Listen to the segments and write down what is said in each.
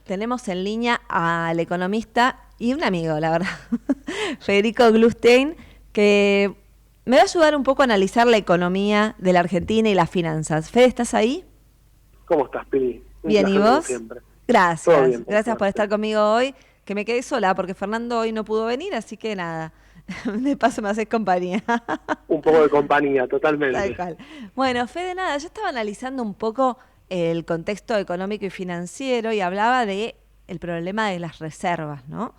tenemos en línea al economista y un amigo, la verdad, Federico Glustein, que me va a ayudar un poco a analizar la economía de la Argentina y las finanzas. Fede, ¿estás ahí? ¿Cómo estás, Pili? Un Bien, ¿y placer como vos? siempre. Todo Gracias, bien, por gracias por suerte. estar conmigo hoy, que me quedé sola porque Fernando hoy no pudo venir, así que nada, de paso me haces compañía. Un poco de compañía, Tal totalmente. cual. Bueno, Fede, nada, yo estaba analizando un poco el contexto económico y financiero y hablaba de el problema de las reservas, ¿no?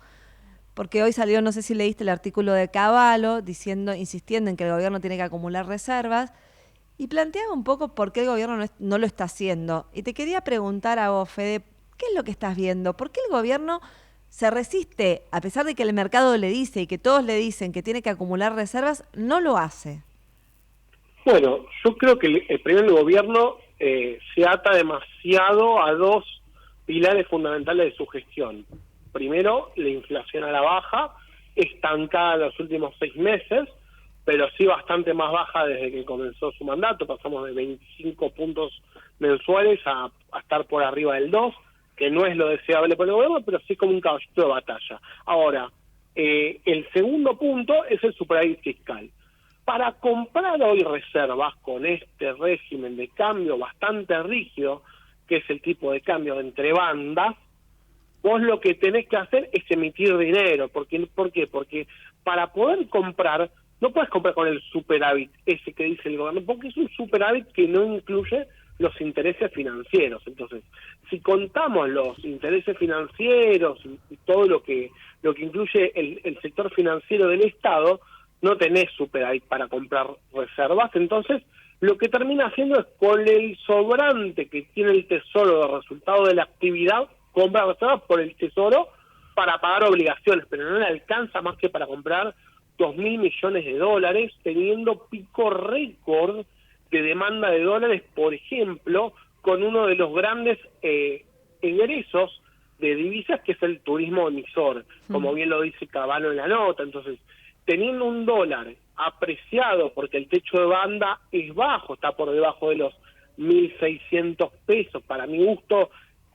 Porque hoy salió, no sé si leíste el artículo de Cavallo, diciendo, insistiendo en que el gobierno tiene que acumular reservas, y planteaba un poco por qué el gobierno no lo está haciendo. Y te quería preguntar a vos, Fede, ¿qué es lo que estás viendo? ¿Por qué el gobierno se resiste, a pesar de que el mercado le dice y que todos le dicen que tiene que acumular reservas, no lo hace? Bueno, yo creo que primero el gobierno se ata demasiado a dos pilares fundamentales de su gestión. Primero, la inflación a la baja, estancada en los últimos 6 meses, pero sí bastante más baja desde que comenzó su mandato. Pasamos de 25 puntos mensuales a estar por arriba del 2, que no es lo deseable por el gobierno, pero sí como un caballito de batalla. Ahora, el segundo punto es el superávit fiscal. Para comprar hoy reservas con este régimen de cambio bastante rígido, que es el tipo de cambio entre bandas, vos lo que tenés que hacer es emitir dinero. ¿Por qué? Porque para poder comprar, no puedes comprar con el superávit ese que dice el gobierno, porque es un superávit que no incluye los intereses financieros. Entonces, si contamos los intereses financieros y todo lo que incluye el sector financiero del Estado, no tenés superávit para comprar reservas. Entonces, lo que termina haciendo es con el sobrante que tiene el Tesoro de resultado de la actividad, compra reservas por el Tesoro para pagar obligaciones, pero no le alcanza más que para comprar 2.000 millones de dólares, teniendo pico récord de demanda de dólares, por ejemplo, con uno de los grandes egresos de divisas, que es el turismo emisor, como bien lo dice Cavallo en la nota. Entonces, teniendo un dólar apreciado, porque el techo de banda es bajo, está por debajo de los 1.600 pesos, para mi gusto,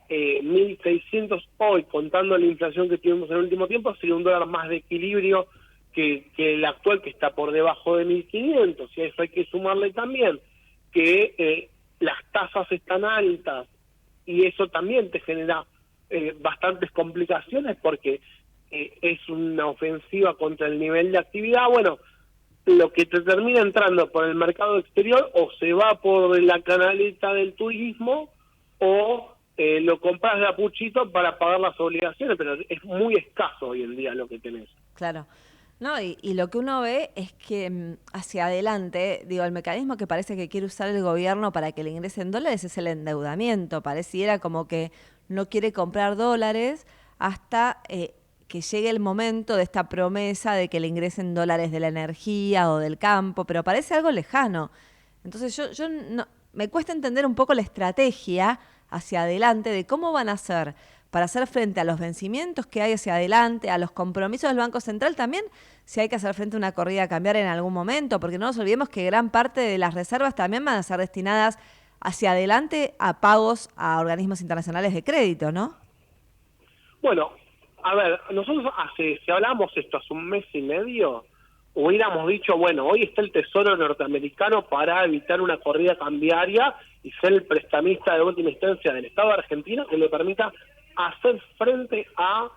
1.600 hoy, contando la inflación que tuvimos en el último tiempo, sería un dólar más de equilibrio que el actual, que está por debajo de 1.500, y a eso hay que sumarle también que las tasas están altas, y eso también te genera bastantes complicaciones, porque es una ofensiva contra el nivel de actividad. Bueno, lo que te termina entrando por el mercado exterior o se va por la canaleta del turismo, o lo compras de a puchito para pagar las obligaciones, pero es muy escaso hoy en día lo que tenés. Claro. No, y lo que uno ve es que hacia adelante, digo, el mecanismo que parece que quiere usar el gobierno para que le ingresen dólares es el endeudamiento. Pareciera como que no quiere comprar dólares hasta que llegue el momento de esta promesa de que le ingresen dólares de la energía o del campo, pero parece algo lejano. Entonces yo no, me cuesta entender un poco la estrategia hacia adelante de cómo van a hacer para hacer frente a los vencimientos que hay hacia adelante, a los compromisos del Banco Central también, si hay que hacer frente a una corrida cambiaria en algún momento, porque no nos olvidemos que gran parte de las reservas también van a ser destinadas hacia adelante a pagos a organismos internacionales de crédito, ¿no? Bueno, a ver, nosotros si hablamos esto hace un mes y medio, hubiéramos dicho, bueno, hoy está el Tesoro norteamericano para evitar una corrida cambiaria y ser el prestamista de última instancia del Estado argentino, que le permita hacer frente a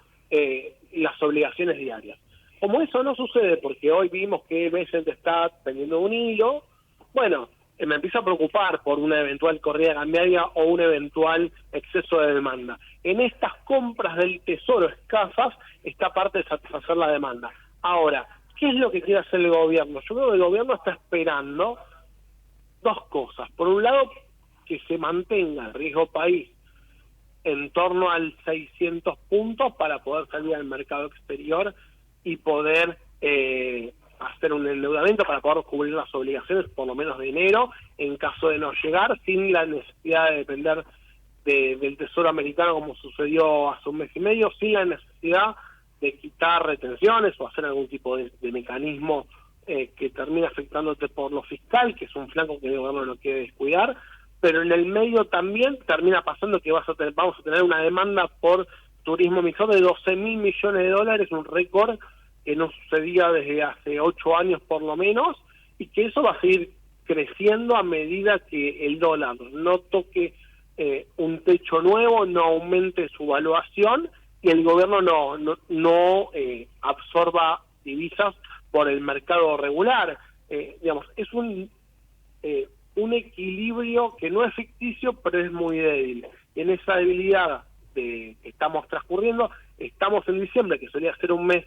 las obligaciones diarias. Como eso no sucede, porque hoy vimos que Bessent está pendiendo un hilo, bueno, me empieza a preocupar por una eventual corrida cambiaria o un eventual exceso de demanda. En estas compras del Tesoro escasas está parte de satisfacer la demanda. Ahora, ¿qué es lo que quiere hacer el gobierno? Yo creo que el gobierno está esperando dos cosas. Por un lado, que se mantenga el riesgo país en torno al 600 puntos para poder salir al mercado exterior y poder hacer un endeudamiento para poder cubrir las obligaciones por lo menos de enero, en caso de no llegar, sin la necesidad de depender del Tesoro americano como sucedió hace un mes y medio, sin la necesidad de quitar retenciones o hacer algún tipo de mecanismo que termine afectándote por lo fiscal, que es un flanco que el gobierno no quiere descuidar, pero en el medio también termina pasando que vamos a tener una demanda por turismo emisor de 12.000 millones de dólares, un récord que no sucedía desde hace 8 años por lo menos, y que eso va a seguir creciendo a medida que el dólar no toque un techo nuevo, no aumente su valuación y el gobierno no absorba divisas por el mercado regular. Digamos, es un equilibrio que no es ficticio, pero es muy débil. Y en esa debilidad que estamos transcurriendo, estamos en diciembre, que solía ser un mes,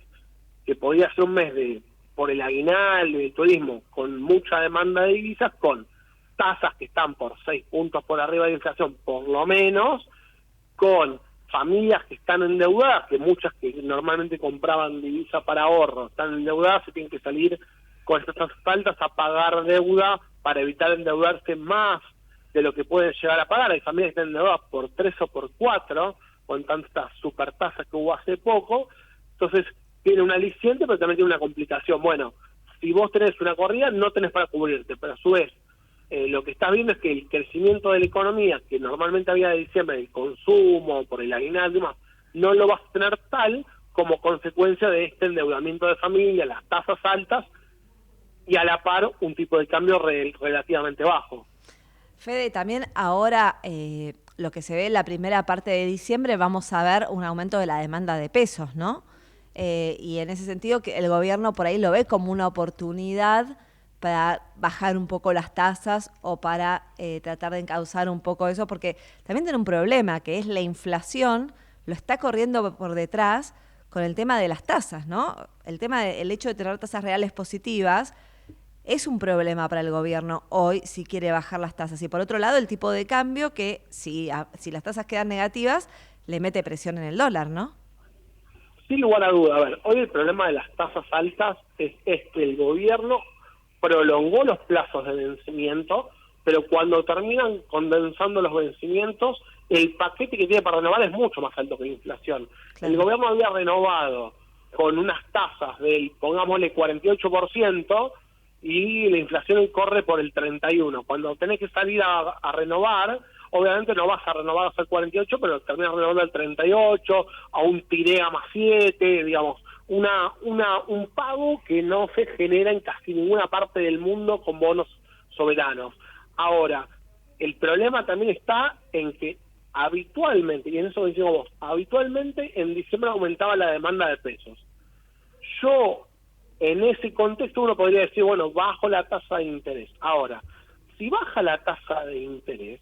que podía ser un mes por el aguinaldo y el turismo, con mucha demanda de divisas, con tasas que están por 6 puntos por arriba de inflación, por lo menos, con familias que están endeudadas, que muchas que normalmente compraban divisa para ahorro están endeudadas, se tienen que salir con estas tasas altas a pagar deuda para evitar endeudarse más de lo que pueden llegar a pagar. Hay familias que están endeudadas por 3 o por 4, con tantas supertasas que hubo hace poco. Entonces tiene un aliciente, pero también tiene una complicación. Bueno, si vos tenés una corrida, no tenés para cubrirte, pero a su vez lo que estás viendo es que el crecimiento de la economía, que normalmente había de diciembre, el consumo, por el aguinaldo y demás, no lo vas a tener tal como consecuencia de este endeudamiento de familia, las tasas altas y a la par un tipo de cambio relativamente bajo. Fede, también ahora lo que se ve en la primera parte de diciembre, vamos a ver un aumento de la demanda de pesos, ¿no? Y en ese sentido que el gobierno por ahí lo ve como una oportunidad para bajar un poco las tasas o para tratar de encauzar un poco eso, porque también tiene un problema, que es la inflación, lo está corriendo por detrás con el tema de las tasas, ¿no? El hecho de tener tasas reales positivas es un problema para el gobierno hoy si quiere bajar las tasas. Y por otro lado, el tipo de cambio que si las tasas quedan negativas, le mete presión en el dólar, ¿no? Sin lugar a duda, a ver, hoy el problema de las tasas altas es que el gobierno prolongó los plazos de vencimiento, pero cuando terminan condensando los vencimientos, el paquete que tiene para renovar es mucho más alto que la inflación. Claro. El gobierno había renovado con unas tasas del, pongámosle, 48%, y la inflación corre por el 31%. Cuando tenés que salir a renovar, obviamente no vas a renovar hasta el 48%, pero terminas renovando el 38%, a un TIREA más 7, digamos, un pago que no se genera en casi ninguna parte del mundo con bonos soberanos. Ahora, el problema también está en que habitualmente, y en eso decimos vos, habitualmente en diciembre aumentaba la demanda de pesos. En ese contexto uno podría decir, bueno, bajo la tasa de interés. Ahora, si baja la tasa de interés,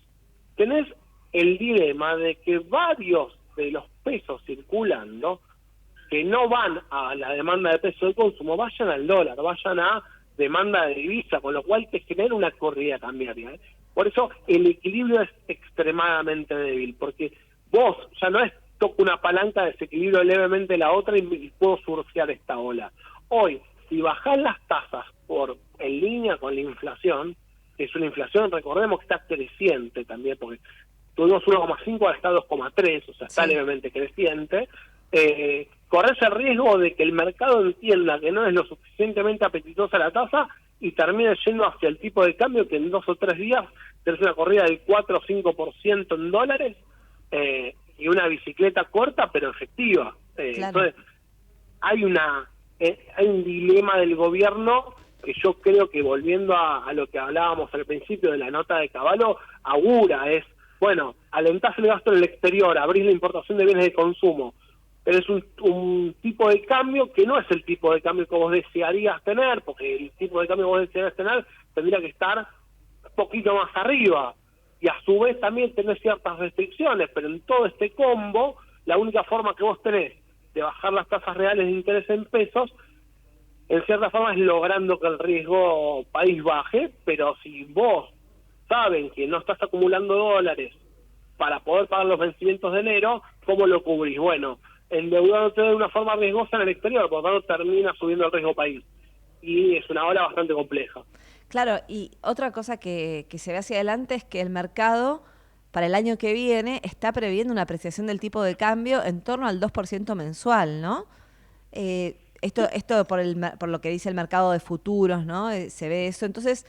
tenés el dilema de que varios de los pesos circulando, que no van a la demanda de pesos de consumo, vayan al dólar, vayan a demanda de divisa, con lo cual te genera una corrida cambiaria. Por eso el equilibrio es extremadamente débil, porque vos ya no es toco una palanca, desequilibrio levemente la otra y puedo surfear esta ola. Hoy, si bajás las tasas en línea con la inflación, que es una inflación, recordemos que está creciente también, porque tuvimos 1,5, ahora está 2,3, o sea, está levemente creciente, corres el riesgo de que el mercado entienda que no es lo suficientemente apetitosa la tasa y termine yendo hacia el tipo de cambio que en 2 o 3 días tenés una corrida del 4 o 5% en dólares y una bicicleta corta pero efectiva. Claro. Entonces, hay un dilema del gobierno que yo creo que, volviendo a lo que hablábamos al principio de la nota de Cavallo, augura, es, bueno, alentás el gasto en el exterior, abrís la importación de bienes de consumo, pero es un tipo de cambio que no es el tipo de cambio que vos desearías tener, porque el tipo de cambio que vos desearías tener tendría que estar un poquito más arriba, y a su vez también tenés ciertas restricciones, pero en todo este combo, la única forma que vos tenés de bajar las tasas reales de interés en pesos, en cierta forma es logrando que el riesgo país baje, pero si vos saben que no estás acumulando dólares para poder pagar los vencimientos de enero, ¿cómo lo cubrís? Bueno, endeudándote de una forma riesgosa en el exterior, por lo tanto termina subiendo el riesgo país. Y es una ola bastante compleja. Claro, y otra cosa que se ve hacia adelante es que el mercado para el año que viene está previendo una apreciación del tipo de cambio en torno al 2% mensual, ¿no? Esto por lo que dice el mercado de futuros, ¿no? Se ve eso. Entonces,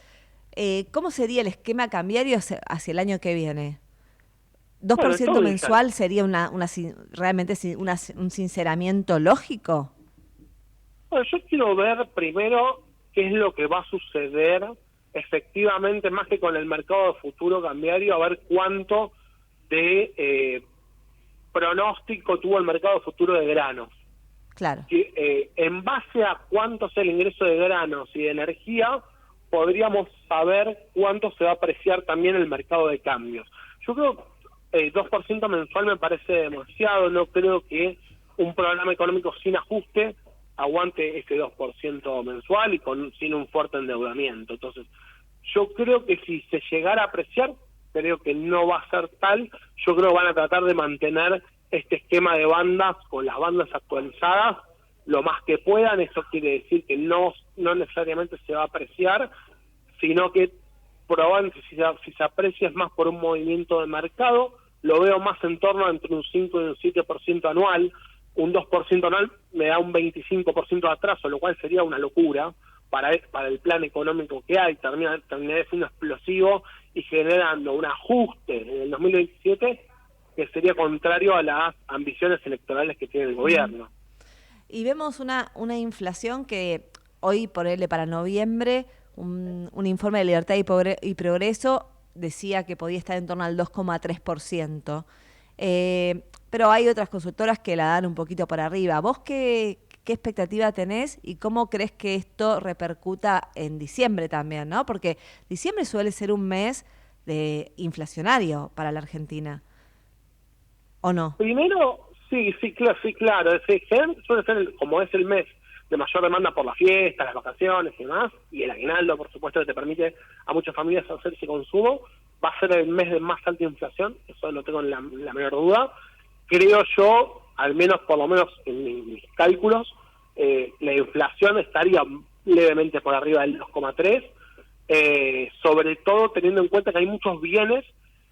¿Cómo sería el esquema cambiario hacia el año que viene? ¿dos por Bueno, ciento todo dice. mensual sería realmente un sinceramiento lógico? Bueno, yo quiero ver primero qué es lo que va a suceder efectivamente, más que con el mercado de futuro cambiario, a ver cuánto de pronóstico tuvo el mercado de futuro de granos. Claro. Que, en base a cuánto es el ingreso de granos y de energía, podríamos saber cuánto se va a apreciar también el mercado de cambios. Yo creo que 2% mensual me parece demasiado, no creo que un programa económico sin ajuste aguante ese 2% mensual y sin un fuerte endeudamiento. Entonces, yo creo que si se llegara a apreciar, creo que no va a ser tal. Yo creo que van a tratar de mantener este esquema de bandas con las bandas actualizadas lo más que puedan. Eso quiere decir que no necesariamente se va a apreciar, sino que probablemente si se aprecia es más por un movimiento de mercado. Lo veo más en torno a entre un 5 y un 7% anual. Un 2% anual me da un 25% de atraso, lo cual sería una locura para el plan económico que hay. Terminaría siendo explosivo y generando un ajuste en el 2027 que sería contrario a las ambiciones electorales que tiene el gobierno. Y vemos una inflación que hoy, para noviembre, un informe de Libertad y Progreso decía que podía estar en torno al 2,3%. Pero hay otras consultoras que la dan un poquito por arriba. ¿Vos qué expectativa tenés y cómo crees que esto repercuta en diciembre también, ¿no? Porque diciembre suele ser un mes inflacionario para la Argentina, ¿o no? Primero, sí, claro. Suele ser, como es el mes de mayor demanda por las fiestas, las vacaciones y demás, y el aguinaldo, por supuesto, que te permite a muchas familias hacer ese consumo, va a ser el mes de más alta inflación, eso no tengo la menor duda. Creo yo, al menos por lo menos en mis cálculos, la inflación estaría levemente por arriba del 2,3, sobre todo teniendo en cuenta que hay muchos bienes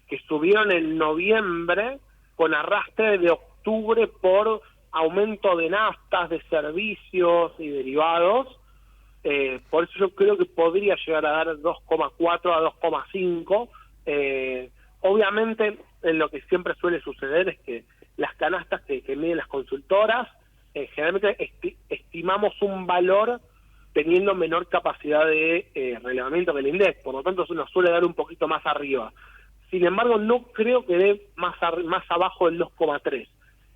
que subieron en noviembre con arrastre de octubre por aumento de naftas, de servicios y derivados. Por eso yo creo que podría llegar a dar 2,4 a 2,5. Obviamente, lo que siempre suele suceder es que las canastas que miden las consultoras, generalmente estimamos un valor teniendo menor capacidad de relevamiento que el INDEC, por lo tanto eso nos suele dar un poquito más arriba. Sin embargo, no creo que dé más abajo del 2,3.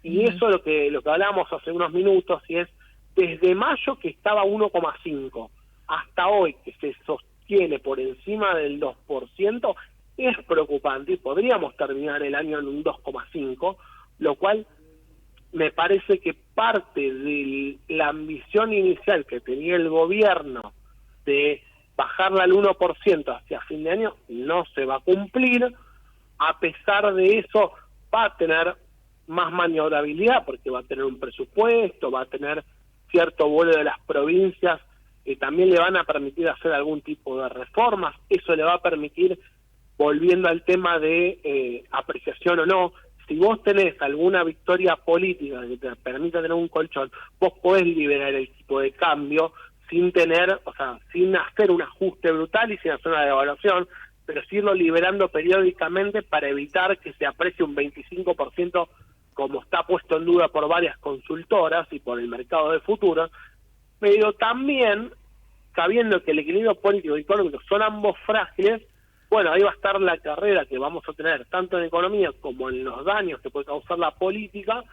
Y eso es lo que hablábamos hace unos minutos, y es desde mayo que estaba 1,5 hasta hoy que se sostiene por encima del 2%, es preocupante y podríamos terminar el año en un 2,5, lo cual me parece que parte de la ambición inicial que tenía el gobierno de bajarla al 1% hacia fin de año no se va a cumplir. A pesar de eso, va a tener más maniobrabilidad porque va a tener un presupuesto, va a tener cierto vuelo de las provincias que también le van a permitir hacer algún tipo de reformas. Eso le va a permitir, volviendo al tema de apreciación o no, si vos tenés alguna victoria política que te permita tener un colchón, vos podés liberar el tipo de cambio sin tener, o sea, sin hacer un ajuste brutal y sin hacer una devaluación, pero sí irlo liberando periódicamente para evitar que se aprecie un 25%, como está puesto en duda por varias consultoras y por el mercado de futuros, pero también, sabiendo que el equilibrio político y económico son ambos frágiles, bueno, ahí va a estar la carrera que vamos a tener, tanto en economía como en los daños que puede causar la política,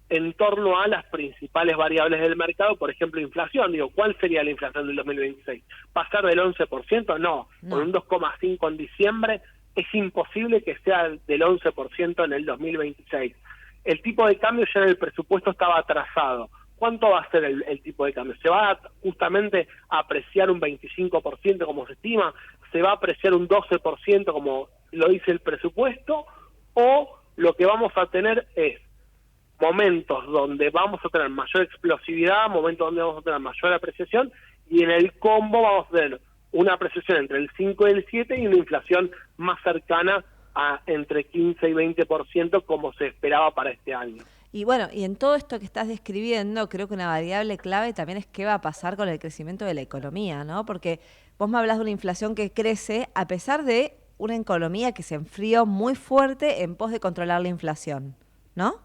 en torno a las principales variables del mercado, por ejemplo, inflación. Digo, ¿cuál sería la inflación del 2026? ¿Pasar del 11%? No. Con un 2,5 en diciembre es imposible que sea del 11% en el 2026. El tipo de cambio ya en el presupuesto estaba atrasado. ¿Cuánto va a ser el tipo de cambio? ¿Se va justamente a apreciar un 25% como se estima? ¿Se va a apreciar un 12% como lo dice el presupuesto? ¿O lo que vamos a tener es momentos donde vamos a tener mayor explosividad, momentos donde vamos a tener mayor apreciación, y en el combo vamos a tener una apreciación entre el 5 y el 7 y una inflación más cercana a entre 15 y 20% como se esperaba para este año? Y bueno, y en todo esto que estás describiendo, creo que una variable clave también es qué va a pasar con el crecimiento de la economía, ¿no? Porque vos me hablas de una inflación que crece a pesar de una economía que se enfrió muy fuerte en pos de controlar la inflación, ¿no?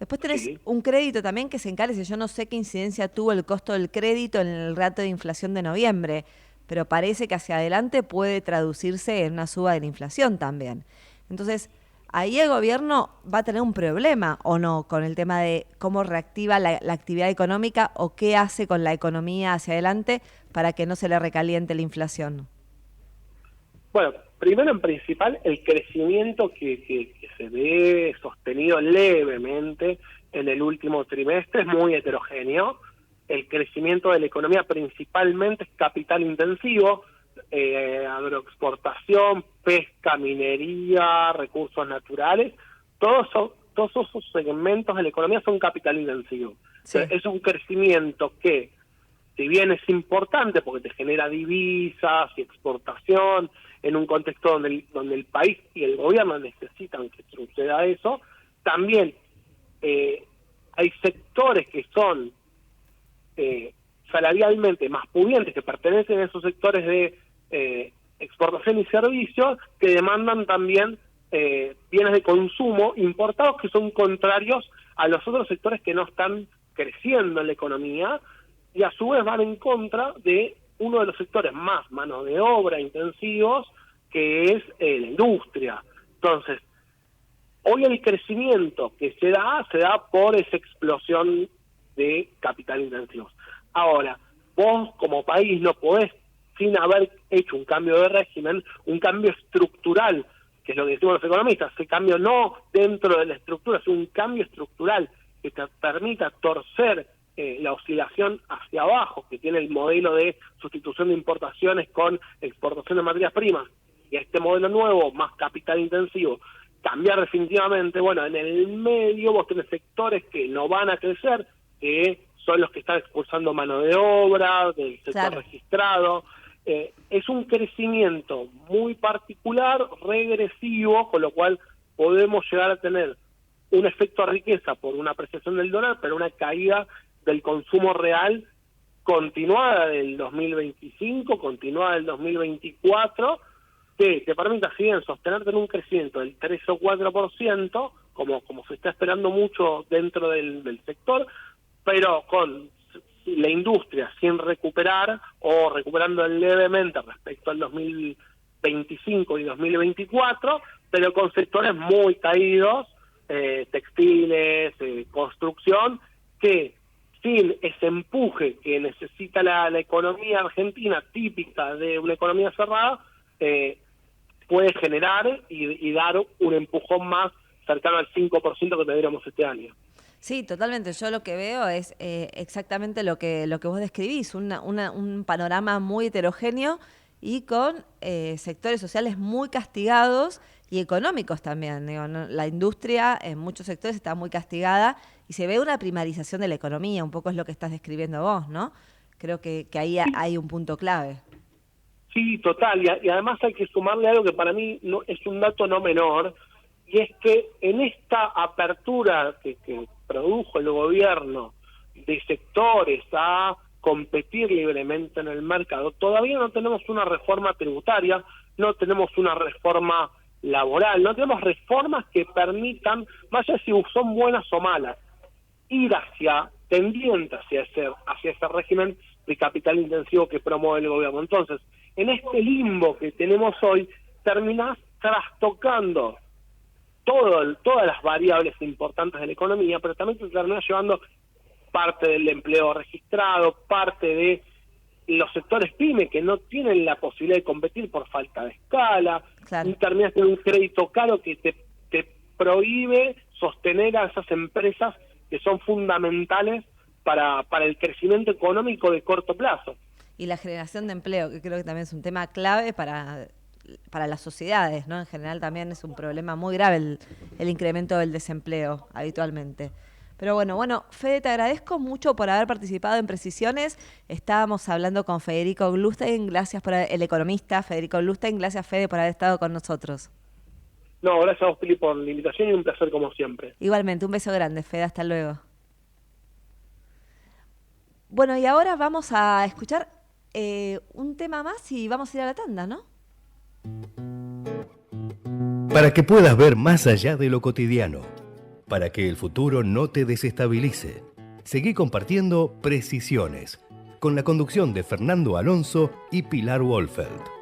Después tenés Sí. un crédito también que se encarece. Yo no sé qué incidencia tuvo el costo del crédito en el rato de inflación de noviembre, pero parece que hacia adelante puede traducirse en una suba de la inflación también. Entonces, ahí el gobierno va a tener un problema o no con el tema de cómo reactiva la actividad económica o qué hace con la economía hacia adelante para que no se le recaliente la inflación. Bueno, primero en principal, el crecimiento que se ve sostenido levemente en el último trimestre es muy heterogéneo. El crecimiento de la economía principalmente es capital intensivo, agroexportación, pesca, minería, recursos naturales, todos esos segmentos de la economía son capital intensivo. Sí, Es un crecimiento que, si bien es importante porque te genera divisas y exportación en un contexto donde el país y el gobierno necesitan que suceda eso, también hay sectores que son salarialmente más pudientes, que pertenecen a esos sectores de exportación y servicios, que demandan también bienes de consumo importados que son contrarios a los otros sectores que no están creciendo en la economía, y a su vez van en contra de uno de los sectores más mano de obra intensivos, que es la industria. Entonces, hoy el crecimiento que se da por esa explosión de capital intensivos. Ahora, vos como país no podés, sin haber hecho un cambio de régimen, un cambio estructural, que es lo que decimos los economistas, ese cambio no dentro de la estructura, sino un cambio estructural que te permita torcer la oscilación hacia abajo, que tiene el modelo de sustitución de importaciones con exportación de materias primas, y este modelo nuevo, más capital intensivo, cambiar definitivamente. Bueno, en el medio vos tenés sectores que no van a crecer, que son los que están expulsando mano de obra, del sector claro. registrado. Es un crecimiento muy particular, regresivo, con lo cual podemos llegar a tener un efecto de riqueza por una apreciación del dólar, pero una caída del consumo real continuada del 2025, continuada del 2024, que te permita, si bien, sostenerte en un crecimiento del 3 o 4%, como se está esperando mucho dentro del sector, pero con la industria sin recuperar o recuperando levemente respecto al 2025 y 2024, pero con sectores muy caídos, textiles, construcción, que sin ese empuje que necesita la economía argentina, típica de una economía cerrada, puede generar y dar un empujón más cercano al 5% que tendríamos este año. Sí, totalmente. Yo lo que veo es exactamente lo que vos describís, un panorama muy heterogéneo y con sectores sociales muy castigados y económicos también. Digo, ¿no? La industria en muchos sectores está muy castigada y se ve una primarización de la economía, un poco es lo que estás describiendo vos, ¿no? Creo que ahí hay un punto clave. Sí, total, y además hay que sumarle algo que para mí no, es un dato no menor, y es que en esta apertura que produjo el gobierno de sectores a competir libremente en el mercado, todavía no tenemos una reforma tributaria, no tenemos una reforma laboral, no tenemos reformas que permitan, más allá si son buenas o malas, ir tendiente hacia ese régimen de capital intensivo que promueve el gobierno. Entonces, en este limbo que tenemos hoy, terminás trastocando todas las variables importantes de la economía, pero también te terminás llevando parte del empleo registrado, parte de los sectores pyme que no tienen la posibilidad de competir por falta de escala, Claro. y terminás teniendo un crédito caro que te prohíbe sostener a esas empresas que son fundamentales para el crecimiento económico de corto plazo. Y la generación de empleo, que creo que también es un tema clave para las sociedades, ¿no? En general también es un problema muy grave el incremento del desempleo habitualmente. Pero bueno, Fede, te agradezco mucho por haber participado en Precisiones. Estábamos hablando con Federico Glustein, gracias por el economista Federico Glustein, gracias Fede por haber estado con nosotros. No, gracias a vos, Pili, por la invitación y un placer como siempre. Igualmente, un beso grande, Fede, hasta luego. Bueno, y ahora vamos a escuchar un tema más y vamos a ir a la tanda, ¿no? Para que puedas ver más allá de lo cotidiano, para que el futuro no te desestabilice, seguí compartiendo Precisiones, con la conducción de Fernando Alonso y Pilar Wolfeld.